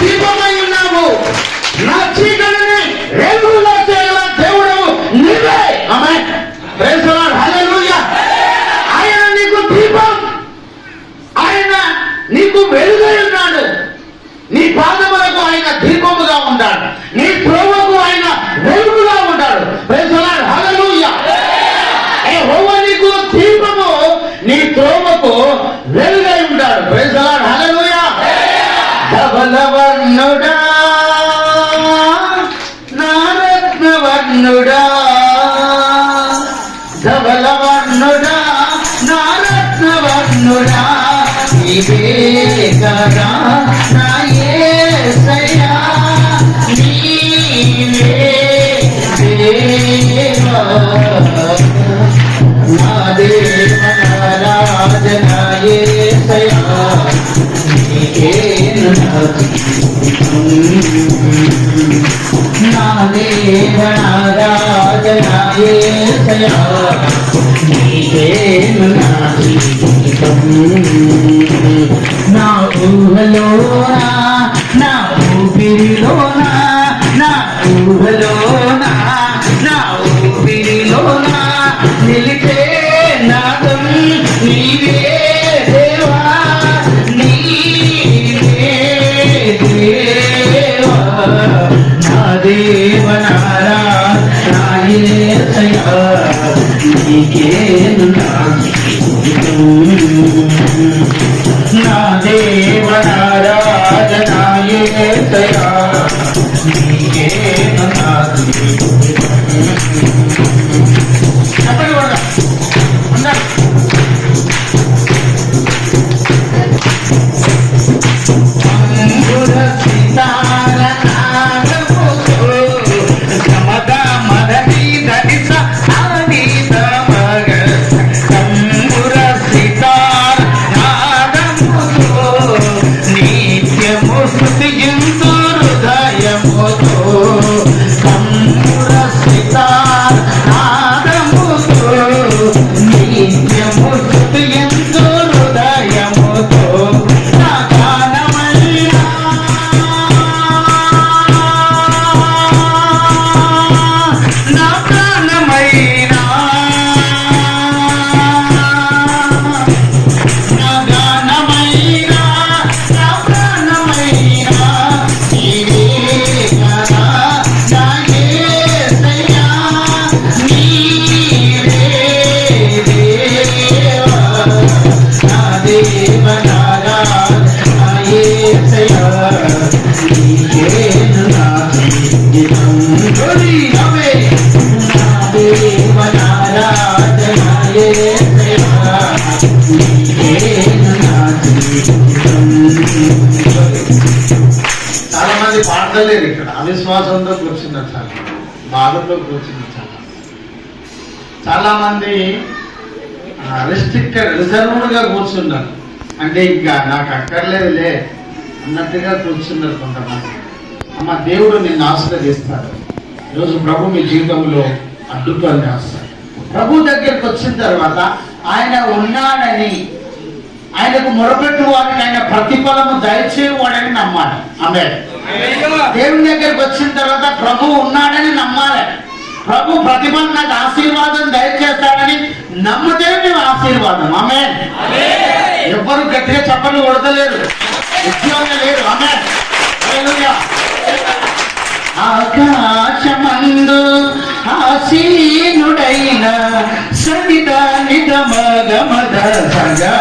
దీపమై ఉన్నావు, నా చీకటిని వెలుగులో చేయగల దేవుడు నీవే. ఆమేన్. Praise the lord. హల్లెలూయా. ఆయన నీకు దీపం, ఆయన నీకు వెలుగై ఉన్నాడు. నీ పాదములకు ఆయన దీపముగా ఉంటాడు, నీ త్రోవకు ఆయన వెలుగుగా ఉంటాడు. Praise the lord. హల్లెలూయా. యెహోవా నీకు దీపము, నీ త్రోవకు వెలుగై ఉంటాడు. Praise the lord. హల్లెలూయా. ధవలవర్ణుడా, నా రత్నవర్ణుడా, ధవలవర్ణుడా, నా రత్నవర్ణుడా, నీవే కదా నా యేసయ్యా, నీవే దేవా, నా దేవా రాజనా యేసయ్యా, నీకే నా దేవా రాజనా యేసయ్యా, నీకే నా ఊహలోనా, నా ఊపిరిలోనా, నా ఊహలోనా, నా ఊపిరిలోనా నిలిపే నాదం నీవే దేవా, నీవే దేవా, నా దేవ నా యేసయ్యా, నీకే నా దేవ రాజనా యేసయ్యా, నీకే నా చెప్పండి కూడా అందరూ. చాలా మంది పాడలేరు ఇక్కడ, అవిశ్వాసంతో కూర్చున్నారు, చాలా బాధల్లో కూర్చున్నారు, చాలా మంది రిజర్వ్డ్ గా కూర్చున్నారు. అంటే ఇంకా నాకు అక్కర్లేదులే అన్నట్టుగా కూర్చున్నారు కొంతమంది. అమ్మ, దేవుడు నిన్ను ఆశీర్వదిస్తాడు. ఈరోజు ప్రభు మీ జీవితంలో అద్భుతాలు చేస్తాడు. ప్రభు దగ్గరికి వచ్చిన తర్వాత ఆయన ఉన్నాడని, ఆయనకు మొరపెట్టు వాడిని ఆయన ప్రతిఫలము దయచేవాడని నమ్మాలి. ఆమేన్. దేవుని దగ్గరికి వచ్చిన తర్వాత ప్రభు ఉన్నాడని నమ్మాలి. ప్రభు ప్రతిఫలం నాకు ఆశీర్వాదం దయచేస్తాడని నమ్మితే మేము ఆశీర్వాదం. ఆమేన్. ఎవ్వరు గట్టిగా చెప్పని కొడతలేరు, ఉద్యోగం లేరు. ఆమేన్. హల్లెలూయా. ఆకాశమందు ఆసీనుడైన సన్నిధానిత మగమద సగా